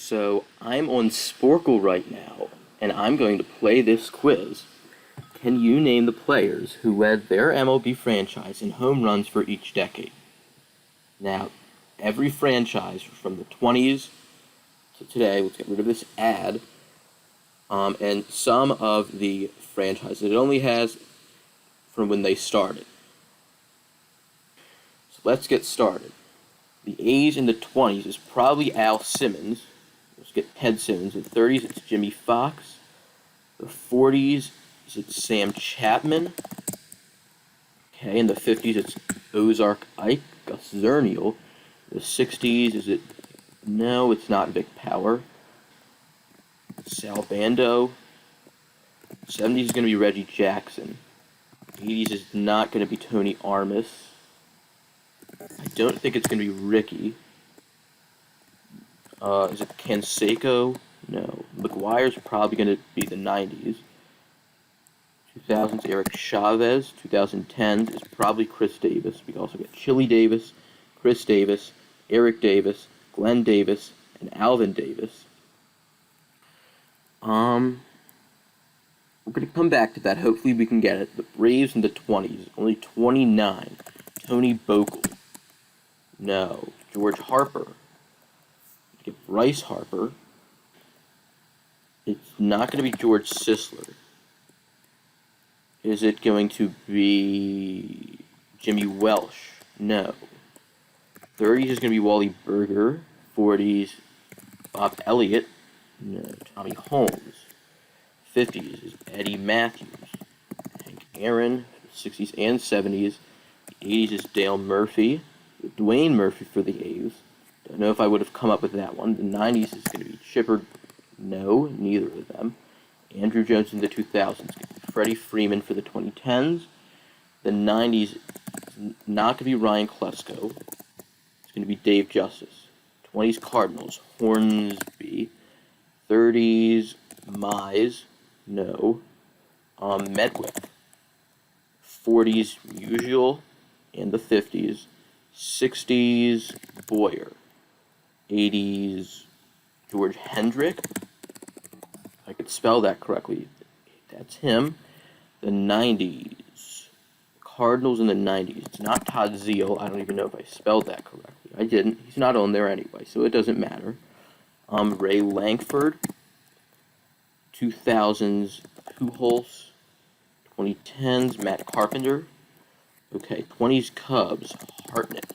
So I'm on Sporkle right now, and I'm going to play this quiz. Can you name the players who led their MLB franchise in home runs for each decade? Now, every franchise from the 20s to today, let's get rid of this ad, and some of the franchises. It only has from when they started. So let's get started. The A's in the 20s is probably Al Simmons. Let's get Ted Simmons. In the 30s, it's Jimmie Foxx. The 40s, is it Sam Chapman? Okay, in the 50s, it's Ozark Ike, Gus Zernial. In the 60s, is it... No, it's not Vic Power. Sal Bando. 70s is going to be Reggie Jackson. 80s is not going to be Tony Armas. I don't think it's going to be Ricky. Is it Canseco? No. McGuire's probably going to be the 90s. 2000s, Eric Chavez. 2010s is probably Chris Davis. We also get Chili Davis, Chris Davis, Eric Davis, Glenn Davis, and Alvin Davis. We're going to come back to that. Hopefully we can get it. The Braves in the 20s, only 29. Tony Bokel. No. George Harper. Get Bryce Harper. It's not going to be George Sisler. Is it going to be Jimmy Welsh? No. 30s is going to be Wally Berger. 40s, Bob Elliott. No. Tommy Holmes. 50s is Eddie Matthews. Hank Aaron. 60s and 70s. The 80s is Dale Murphy. Dwayne Murphy for the A's. Don't know if I would have come up with that one. The 90s is going to be Chipper. No, neither of them. Andrew Jones in the 2000s. Freddie Freeman for the 2010s. The 90s is not going to be Ryan Klesko. It's going to be Dave Justice. 20s Cardinals. Hornsby. 30s Mize. No. Medwick. 40s Musial. And the 50s. 60s Boyer. 80s George Hendrick. If I could spell that correctly. That's him. The 90s. Cardinals in the 90s. It's not Todd Zeal. I don't even know if I spelled that correctly. I didn't. He's not on there anyway, so it doesn't matter. Ray Langford. 2000s Pujols. 2010s Matt Carpenter. Okay, 20s Cubs, Hartnett.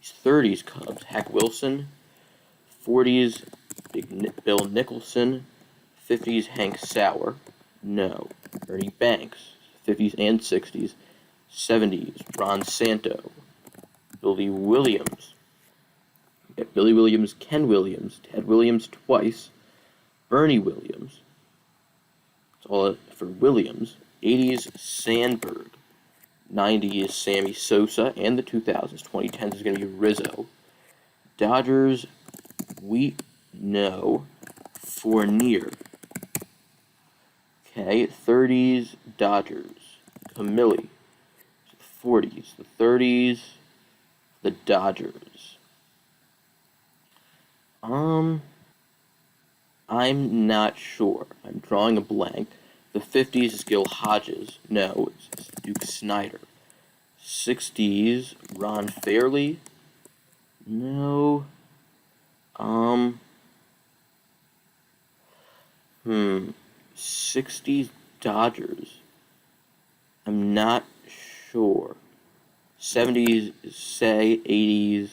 30s Cubs, Hack Wilson. 40s, Bill Nicholson. 50s, Hank Sauer. No. Ernie Banks. 50s and 60s. 70s, Ron Santo. Billy Williams. Billy Williams, Ken Williams, Ted Williams twice. Bernie Williams. That's all for Williams. 80s, Sandberg. 90s is Sammy Sosa, and the 2000s. 2010s is going to be Rizzo. Dodgers, Fournier. Okay, 30s, Dodgers. Camilli. 40s. The 30s, the Dodgers. I'm not sure. I'm drawing a blank. The 50s is Gil Hodges. No, it's Duke Snyder. 60s, Ron Fairley. No. 60s Dodgers. I'm not sure. 70s, Say. 80s,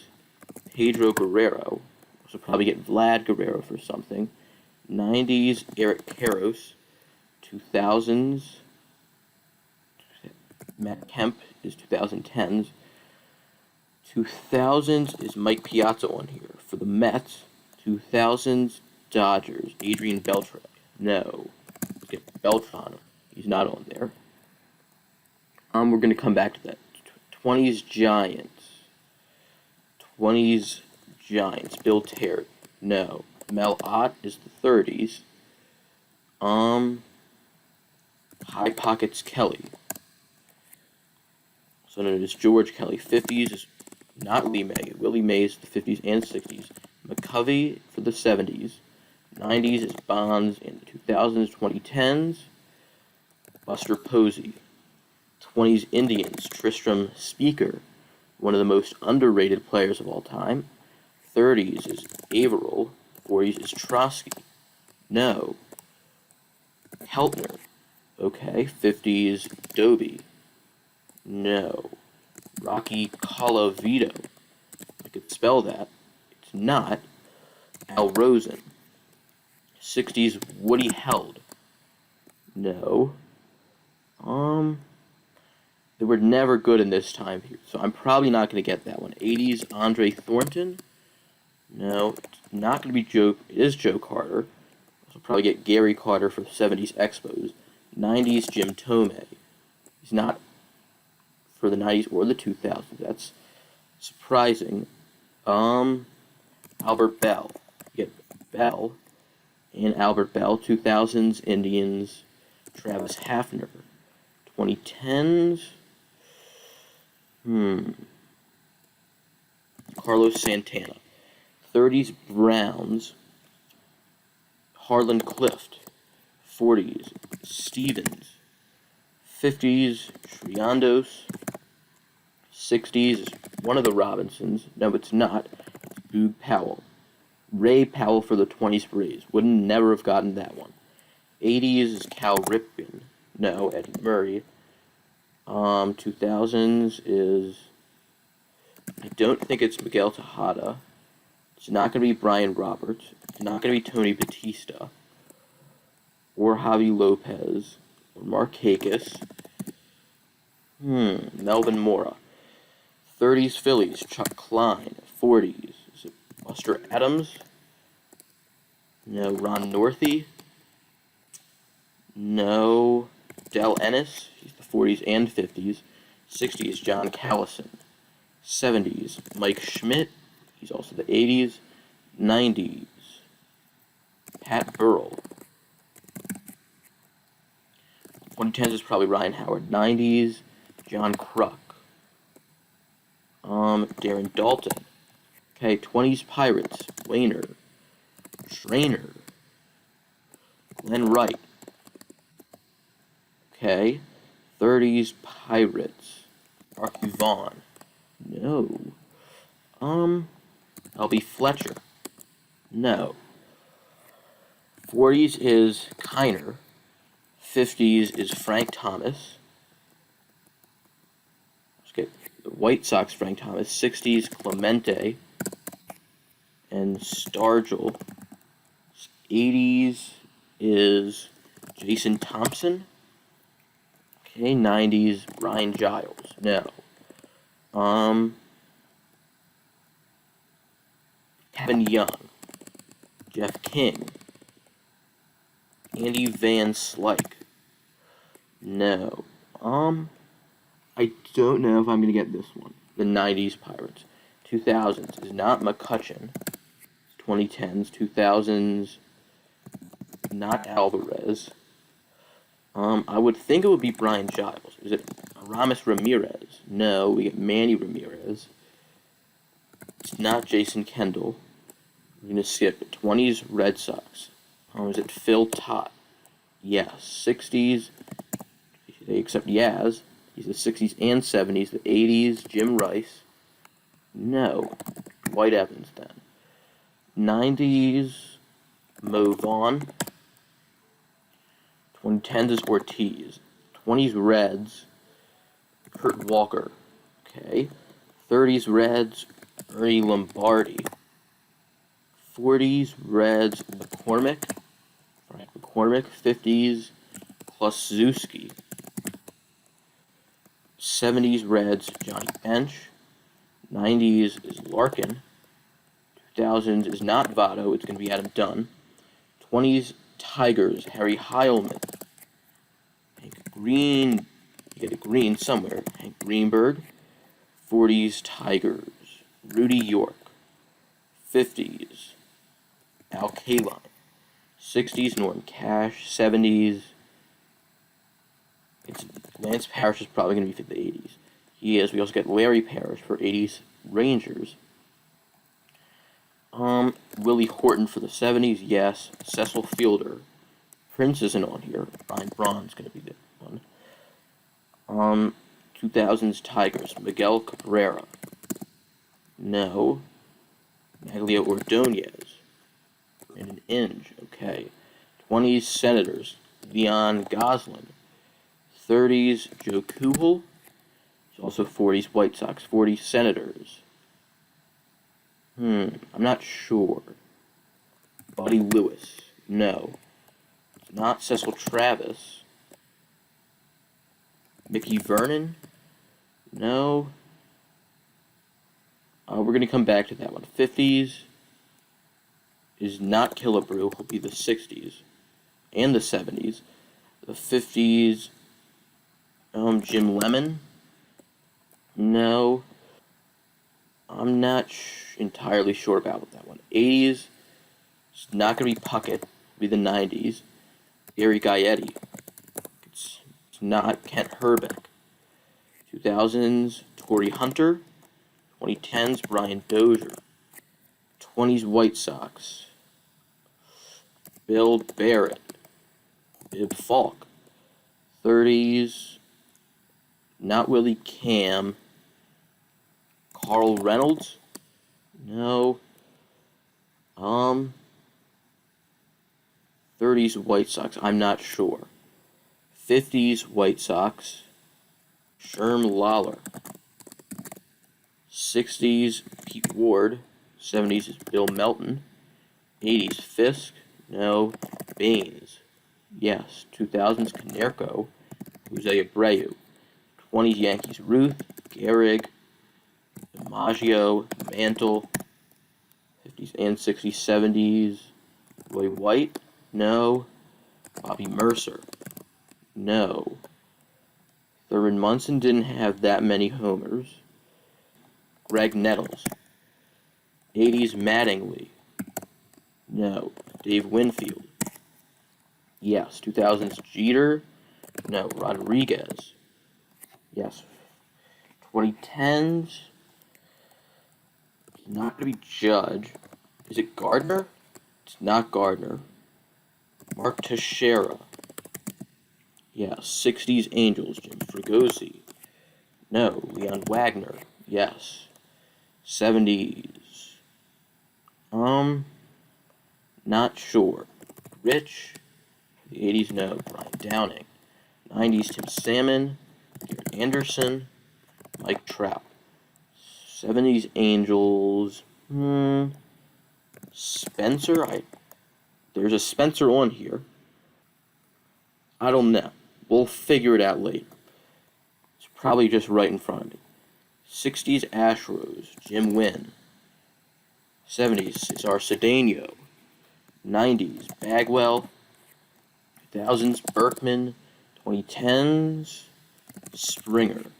Pedro Guerrero. So probably get Vlad Guerrero for something. 90s, Eric Karros. 2000s, Matt Kemp is 2010s. 2000s is Mike Piazza on here. For the Mets, 2000s, Dodgers, Adrian Beltre. No. Let's get Beltran. He's not on there. We're going to come back to that. 20s, Giants. 20s, Giants, Bill Terry. No. Mel Ott is the 30s. High Pockets Kelly. So known as George Kelly. 50s is not Lee May. Willie Mays, the 50s and 60s. McCovey for the 70s. 90s is Bonds, and the 2000s, 2010s, Buster Posey. 20s Indians, Tristram Speaker, one of the most underrated players of all time. 30s is Averill. 40s is Trotsky. No. Keltner. Okay. 50s, Doby. No. Rocky Colavito. I could spell that. It's not. Al Rosen. 60s, Woody Held. No. They were never good in this time period, so I'm probably not going to get that one. 80s, Andre Thornton. No, it's not going to be Joe. It is Joe Carter. I'll probably get Gary Carter for the 70s Expos. 90s, Jim Thome. He's not for the 90s or the 2000s. That's surprising. Albert Bell. You get Bell and Albert Bell. 2000s Indians, Travis Hafner. 2010s. Carlos Santana. 30s Browns, Harlan Clift. 40s Stevens. 50s Triandos. 60s is one of the Robinsons. No, it's not. It's Boog Powell. Ray Powell for the 20s Braves. Would never have gotten that one. 80s is Cal Ripken. No, Eddie Murray. 2000s is, I don't think it's Miguel Tejada. It's not going to be Brian Roberts. It's not going to be Tony Batista. Or Javi Lopez. Or Markakis. Melvin Mora. 30s Phillies, Chuck Klein. 40s, is it Buster Adams? No, Ron Northey. No, Del Ennis. He's the 40s and 50s. 60s, John Callison. 70s, Mike Schmidt. He's also the 80s. 90s, Pat Burrell. 2010s is probably Ryan Howard. 90s, John Kruk. Darren Dalton. Okay, 20s Pirates, Wayner. Trainer. Glenn Wright. Okay, 30s Pirates, Archie Vaughn. No. LB Fletcher. No. 40s is Kiner. 50s is Frank Thomas. Let's get the White Sox Frank Thomas. 60s Clemente and Stargell. 80s is Jason Thompson. Okay, 90s Ryan Giles. No. Kevin Young. Jeff King. Andy Van Slyke. No. I don't know if I'm going to get this one. The 90s Pirates. 2000s is not McCutcheon. 2010s. 2000s, not Alvarez. I would think it would be Brian Giles. Is it Aramis Ramirez? No, we get Manny Ramirez. It's not Jason Kendall. We're going to skip it. 20s Red Sox. Is it Phil Tott? Yes. 60s, they accept Yaz. He's the 60s and 70s. The 80s, Jim Rice. No. Dwight Evans then. 90s, Mo Vaughn. 2010s is Ortiz. 20s Reds, Kurt Walker. Okay. 30s Reds, Ernie Lombardi. 40s Reds, McCormick. Frank McCormick. 50s, Kluszewski. 70s Reds, Johnny Bench. 90s is Larkin. 2000s is not Votto. It's going to be Adam Dunn. 20s Tigers, Harry Heilman. Hank Green. You get a green somewhere. Hank Greenberg. 40s Tigers, Rudy York. 50s, Al Kaline. 60s, Norm Cash. 70s, it's Lance Parrish is probably going to be for the 80s. He is. We also get Larry Parrish for 80s Rangers. Willie Horton for the 70s, yes. Cecil Fielder. Prince isn't on here. Brian Braun's going to be the one. 2000s Tigers. Miguel Cabrera. No. Maglio Ordonez. And an Inge. Okay. 20s Senators. Leon Goslin. 30s Joe Kuhl. There's also 40s White Sox. 40s Senators. I'm not sure. Buddy Lewis. No. It's not Cecil Travis. Mickey Vernon. No. We're going to come back to that one. 50s is not Killebrew. He'll be the 60s and the 70s. The 50s, Jim Lemon. No. I'm not entirely sure about that one. 80s, it's not going to be Puckett. It'll be the 90s. Gary Gaetti. It's not Kent Herbeck. 2000s, Torrey Hunter. 2010s, Brian Dozier. 20s, White Sox. Bill Barrett. Bib Falk. 30s, not Willie Cam. Carl Reynolds? No. 30s White Sox, I'm not sure. 50s White Sox, Sherm Lawler. 60s Pete Ward. 70s is Bill Melton. 80s Fisk? No. Baines? Yes. 2000s Konerko. Jose Abreu. 20s Yankees Ruth, Gehrig, DiMaggio, Mantle. 50s and 60s, 70s Roy White. No. Bobby Mercer. No. Thurman Munson didn't have that many homers. Greg Nettles. 80s Mattingly. No. Dave Winfield. Yes. 2000s Jeter. No. Rodriguez. Yes. 2010s. Not going to be Judge. Is it Gardner? It's not Gardner. Mark Teixeira. Yeah, 60s Angels, Jim Fregosi. No, Leon Wagner. Yes. 70s. Not sure. Rich. The 80s, no. Brian Downing. 90s, Tim Salmon. Garrett Anderson. Mike Trout. 70s Angels. Spencer? There's a Spencer on here. I don't know. We'll figure it out later. It's probably just right in front of me. 60s Astros, Jim Wynn. 70s Cesar Cedeno. 90s Bagwell. 2000s Berkman. 2010s Springer.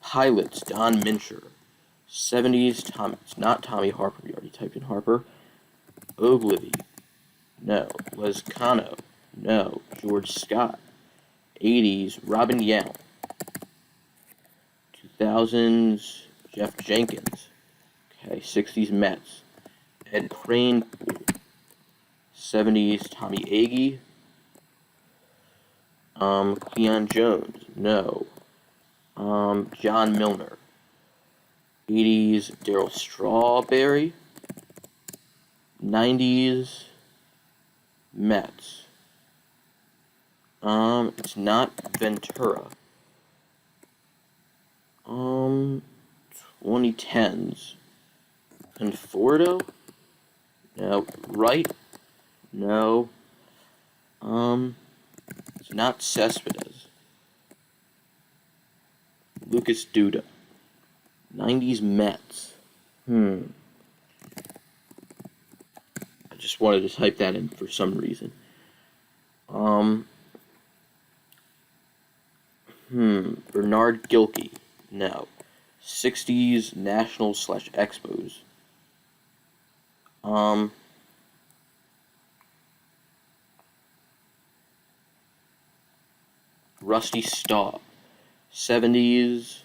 Pilots Don Mincher. 70s it's not Tommy Harper. We already typed in Harper. Ogilvy. No. Lezcano. No. George Scott. 80s, Robin Yount. 2000s, Jeff Jenkins. Okay, 60s, Mets. Ed Kranepool. 70s, Tommy Agee. Cleon Jones. No. John Milner. 80s, Darryl Strawberry. 90s, Mets. It's not Ventura. 2010s. Conforto? No. Wright? No. It's not Cespedes. Lucas Duda. 90s Mets. I just wanted to type that in for some reason. Bernard Gilkey. No. 60s Nationals/Expos. Rusty Staub. 70s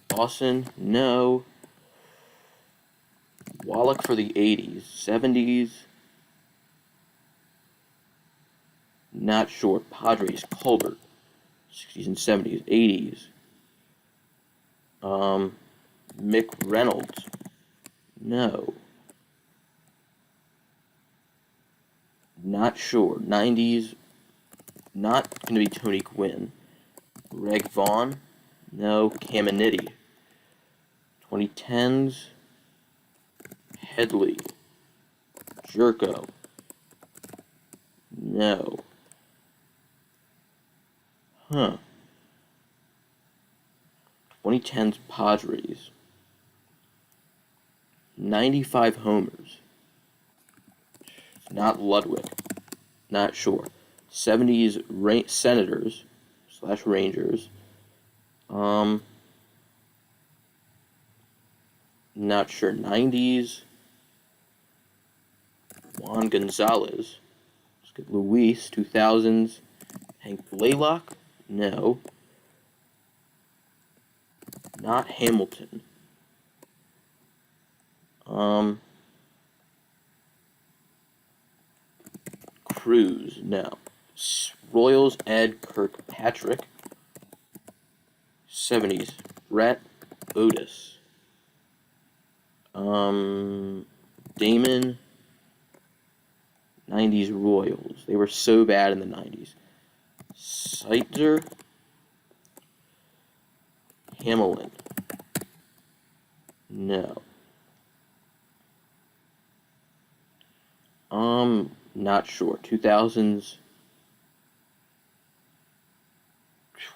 Dawson. No. Wallach for the 80s. 70s, not sure. Padres, Colbert. 60s and 70s. 80s, Mick Reynolds. No. Not sure. 90s, not going to be Tony Gwynn. Greg Vaughn. No. Caminiti. 2010s, Headley. Jerko. No. 2010s Padres. 95 homers. It's not Ludwig. Not sure. 70s Senators / Rangers. Not sure. 90s Juan Gonzalez. Let's get Luis. 2000s Hank Blaylock. No. Not Hamilton. Cruz. No. Royals Ed Kirkpatrick. 70s Brett Otis. Damon. 90s Royals. They were so bad in the 90s. Seitzer. Hamlin. No. Not sure. 2000s,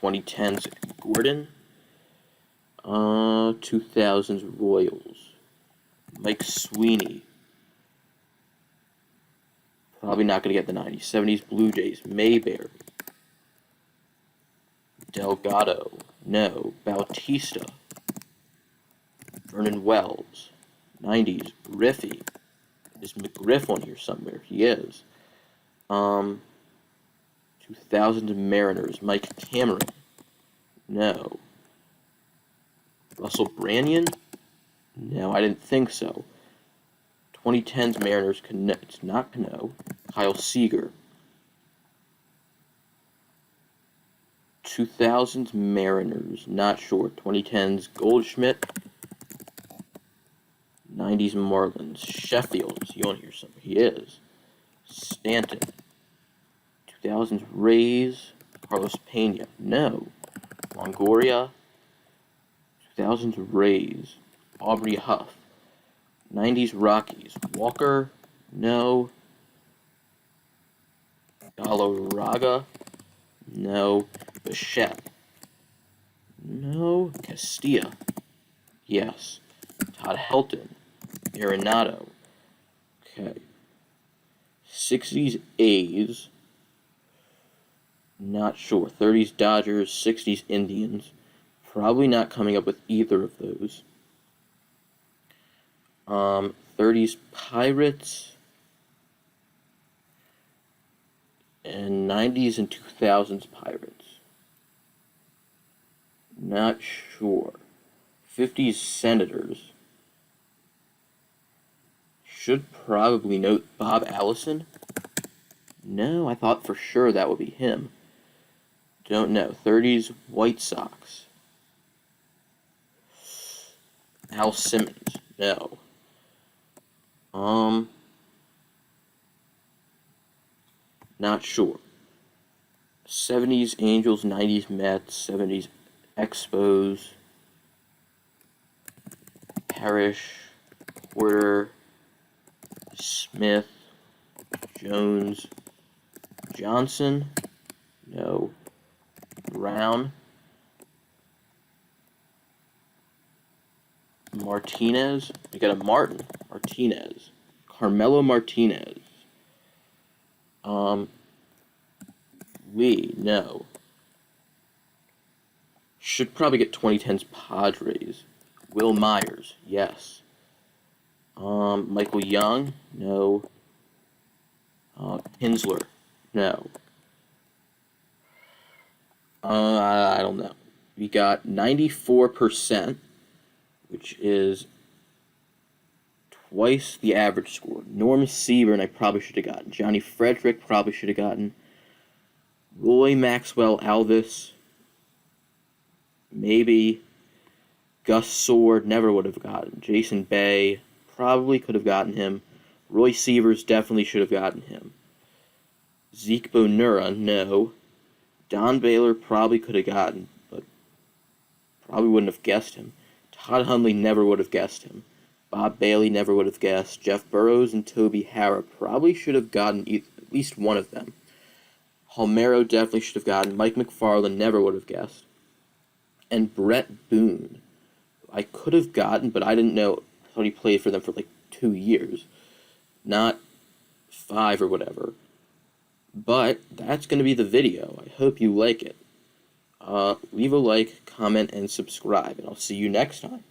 2010s Gordon. 2000s Royals. Mike Sweeney. Probably not going to get the 90s. 70s Blue Jays. Mayberry. Delgado. No. Bautista. Vernon Wells. 90s Griffey. Is McGriff on here somewhere? He is. 2000s Mariners. Mike Cameron. No. Russell Branyan? No, I didn't think so. 2010s Mariners. It's not Cano. Kyle Seager. 2000s Mariners. Not sure. 2010s Goldschmidt. 90s Marlins. Sheffield. Is he on here somewhere? He is. Stanton. 2000s Rays. Carlos Pena. No. Longoria. 2000s Rays. Aubrey Huff. 90s Rockies. Walker. No. Galarraga. No. Bichette. No. Castilla. Yes. Todd Helton. Arenado. Okay. 60s A's. Not sure. 30s Dodgers. 60s Indians. Probably not coming up with either of those. 30s Pirates. And 90s and 2000s Pirates. Not sure. 50s Senators. Should probably note Bob Allison. No, I thought for sure that would be him. Don't know. 30s White Sox. Al Simmons. No. Not sure. 70s Angels, 90s Mets, 70s Expos. Parrish, Porter, Smith, Jones, Johnson, no, Brown, Martinez, we got a Martinez, Carmelo Martinez, Lee, no, should probably get 2010's Padres, Will Myers, yes. Michael Young, no. Kinsler, no. I don't know. We got 94%, which is twice the average score. Norm Seaburn I probably should have gotten. Johnny Frederick probably should have gotten. Roy Maxwell Alvis, maybe. Gus Sword, never would have gotten. Jason Bay, probably could have gotten him. Roy Sievers, definitely should have gotten him. Zeke Bonura, no. Don Baylor, probably could have gotten, but probably wouldn't have guessed him. Todd Hundley, never would have guessed him. Bob Bailey, never would have guessed. Jeff Burrows and Toby Harrah probably should have gotten at least one of them. Palmero definitely should have gotten. Mike McFarland, never would have guessed. And Brett Boone, I could have gotten, but I didn't know. I thought he played for them for like 2 years, not 5 or whatever. But that's going to be the video. I hope you like it. Leave a like, comment, and subscribe, and I'll see you next time.